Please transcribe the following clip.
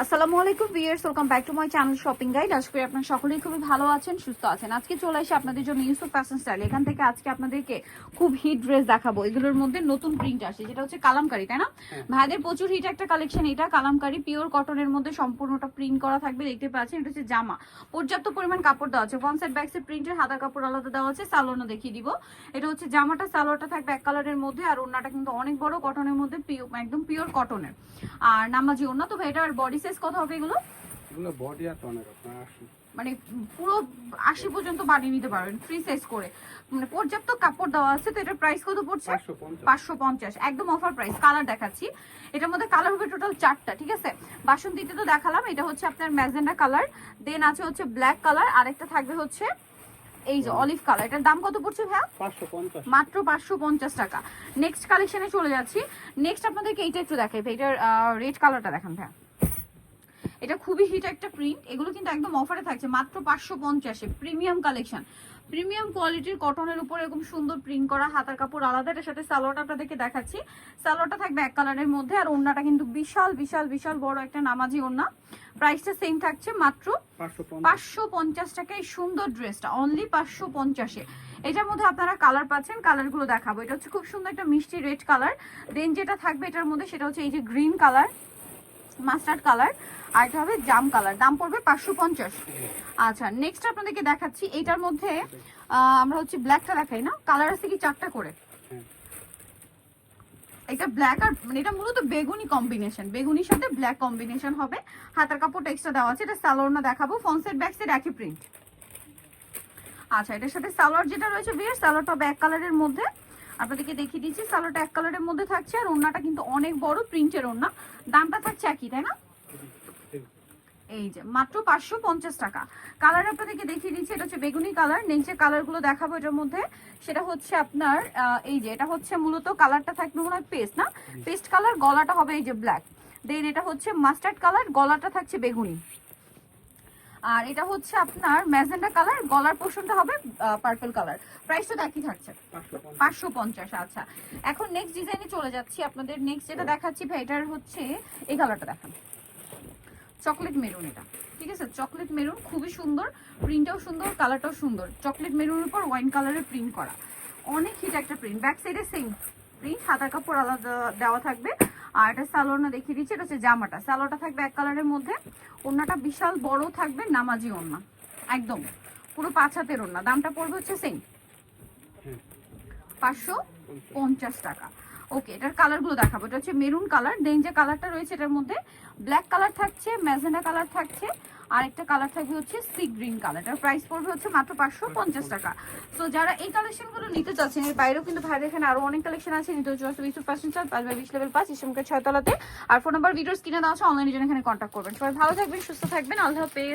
আসসালামু আলাইকুম viewers, welcome back to my channel shopping guide. আশা করি আপনারা সকলেই খুবই ভালো আছেন, সুস্থ আছেন। আজকে চলে আসি আপনাদের জন্য ইউসুফ ফ্যাশন স্টাইল। এখান থেকে আজকে আপনাদেরকে খুব হিট ড্রেস দেখাবো। এগুলোর মধ্যে নতুন প্রিন্ট আসছে, যেটা হচ্ছে কালামকারী, তাই না? ভাইদের প্রচুর হিট একটা কালেকশন। এটা কালামকারী পিওর কটনের মধ্যে সম্পূর্ণটা প্রিন্ট করা থাকবে, দেখতে পাচ্ছেন। এটা হচ্ছে জামা, পর্যাপ্ত পরিমাণ কাপড় দেওয়া আছে। ফ্রন্ট সাইড ব্যাক সাইড প্রিন্টের, হাতার কাপড় আলাদা দেওয়া আছে। সালোয়ারও দেখিয়ে দিব। এটা হচ্ছে জামাটা, সালোয়ারটা থাকবে এক কালারের মধ্যে, আর ওড়নাটা কিন্তু অনেক বড় কটনের মধ্যে, একদম পিওর কটনের আর নামাজি ওড়না। তো ভাই এটার বডি সাইজ কত হবে? এগুলো বডি আর টনের আপনার 80, মানে পুরো 80 পর্যন্ত বানিয়ে নিতে পারবেন ফ্রি সাইজ করে, মানে পর্যাপ্ত কাপড় দেওয়া আছে। তো এটার প্রাইস কত পড়ছে? 550, একদম অফার প্রাইস। কালার দেখাচ্ছি, এটার মধ্যে কালার হবে টোটাল 4টা, ঠিক আছে? বাসন্তীতে তো দেখালাম, এটা হচ্ছে আপনার ম্যাজেন্ডা কালার, দেন আছে হচ্ছে ব্ল্যাক কালার, আর একটা থাকবে হচ্ছে এই যে অলিভ কালার। এটার দাম কত পড়ছে ভাইয়া? 550, মাত্র 550 টাকা। নেক্সট কালেকশনে চলে যাচ্ছি। নেক্সট আপনাদেরকে এইটা একটু দেখাই। এটার রেড কালারটা দেখান ভাইয়া। এটা খুবই হিট একটা প্রিন্ট। এগুলো কিন্তু একদম অফারে থাকছে মাত্র 550-এ। প্রিমিয়াম কালেকশন, প্রিমিয়াম কোয়ালিটির কটনের উপর এরকম সুন্দর প্রিন্ট করা, হাতার কাপড় আলাদা। এর সাথে সালোয়ারটা আপনাদেরকে দেখাচ্ছি। সালোয়ারটা থাকবে এক কালারের মধ্যে, আর ওড়নাটা কিন্তু বিশাল বিশাল বিশাল বড় একটা নামাজি ওড়না। প্রাইসটা সেম থাকছে মাত্র 550 টাকায়। সুন্দর ড্রেসটা অনলি 550-এ। এটার মধ্যে আপনারা কালার পাচ্ছেন, কালারগুলো দেখাবো। এটা হচ্ছে খুব সুন্দর একটা মিষ্টি রেড কালার। দেন যেটা থাকবে এটার মধ্যে সেটা হচ্ছে এই যে গ্রিন কালার, মাস্টার্ড কালার, আর এটা হবে জাম কালার। দাম পড়বে 550। আচ্ছা, নেক্সট আপনাদেরকে দেখাচ্ছি। এটার মধ্যে আমরা হচ্ছে ব্ল্যাকটা দেখাই না, কালার আছে কি 4টা করে। এটা ব্ল্যাক আর মানে এটা মূলত বেগুনি কম্বিনেশন, বেগুনির সাথে ব্ল্যাক কম্বিনেশন হবে। হাতার কাপড় এক্সট্রা দেওয়া আছে। এটা সালোয়ার না দেখাবো, ফ্রন্ট সাইড ব্যাক সাইড একই প্রিন্ট। আচ্ছা, এটার সাথে সালোয়ার যেটা রয়েছে বিয়ার, সালোয়ারটা ব্যাক কালারের মধ্যে আপনাদেরকে দেখিয়ে দিচ্ছি। সালোয়ারটা এক কালারের মধ্যে থাকছে, আর ওড়নাটা কিন্তু অনেক বড় প্রিন্টের ওড়না। দামটা থাকছে একই, তাই না? এই যে মাত্র 550 টাকা। কালার আপনাদেরকে দেখিয়ে দিচ্ছি। এটা হচ্ছে বেগুনি কালার। নেক্সট যে কালারগুলো দেখাবো এটার মধ্যে সেটা হচ্ছে আপনার এই যে এটা হচ্ছে মূলত কালারটা থাকবে মনে হয় পেস্ট, না পেস্ট কালার, গলাটা হবে এই যে ব্ল্যাক। দেন এটা হচ্ছে মাস্টার্ড কালার, গলাটা থাকছে বেগুনি। আর এটা হচ্ছে আপনার ম্যাজেন্ডা কালার, গলার পোর্শনটা হবে পার্পল কালার। প্রাইসটা একই থাকছে 550। আচ্ছা, এখন নেক্সট ডিজাইনে চলে যাচ্ছি। আপনাদের নেক্সট যেটা দেখাচ্ছি ভাই, এটার হচ্ছে এই কালারটা দেখান, চকলেট মেরুন। এটা ঠিক আছে, চকলেট মেরুন, খুবই সুন্দর, প্রিন্টটাও সুন্দর, কালারটাও সুন্দর। চকলেট মেরুনের উপর ওয়াইন কালারের প্রিন্ট করা, অনেক হিট একটা প্রিন্ট। ব্যাক সাইডে সেম প্রিন্ট, হাতার কাপড় আলাদা দেওয়া থাকবে। আর এটা সালোয়ারটা দেখিয়ে দিচ্ছি। এটা হচ্ছে জামাটা, সালোয়ারটা থাকবে এক কালারের মধ্যে, ওড়নাটা বিশাল বড় থাকবে, নামাজি ওড়না, একদম পুরো 5 হাতের ওড়না। দামটা পড়বে হচ্ছে সেম 550 টাকা। ওকে, এটার কালারগুলো দেখাবো। এটা হচ্ছে মেরুন কালার, দেন যে কালারটা রয়েছে এটার মধ্যে ব্ল্যাক কালার থাকছে, ম্যাজেন্ডা কালার থাকছে, আর একটা কালার থাকবে হচ্ছে সি গ্রিন কালার। এটার প্রাইস পড়বে হচ্ছে মাত্র 550 টাকা। তো যারা এই কালেকশনগুলো নিতে চাচ্ছেন, এর বাইরেও কিন্তু ভাইদের এখানে আরো অনেক কালেকশন আছে। নিতে হচ্ছে ইউসুফ ফ্যাশন স্টাইল, 5/20 লেভেল 5, ইসলামকে 6 তলাতে। আর ফোন নাম্বার ভিডিওস কিনে দেওয়া আছে, অনলাইনে জন্য এখানে কন্ট্যাক্ট করবেন। সবাই ভালো থাকবেন, সুস্থ থাকবেন, আল্লাহ হাফেজ।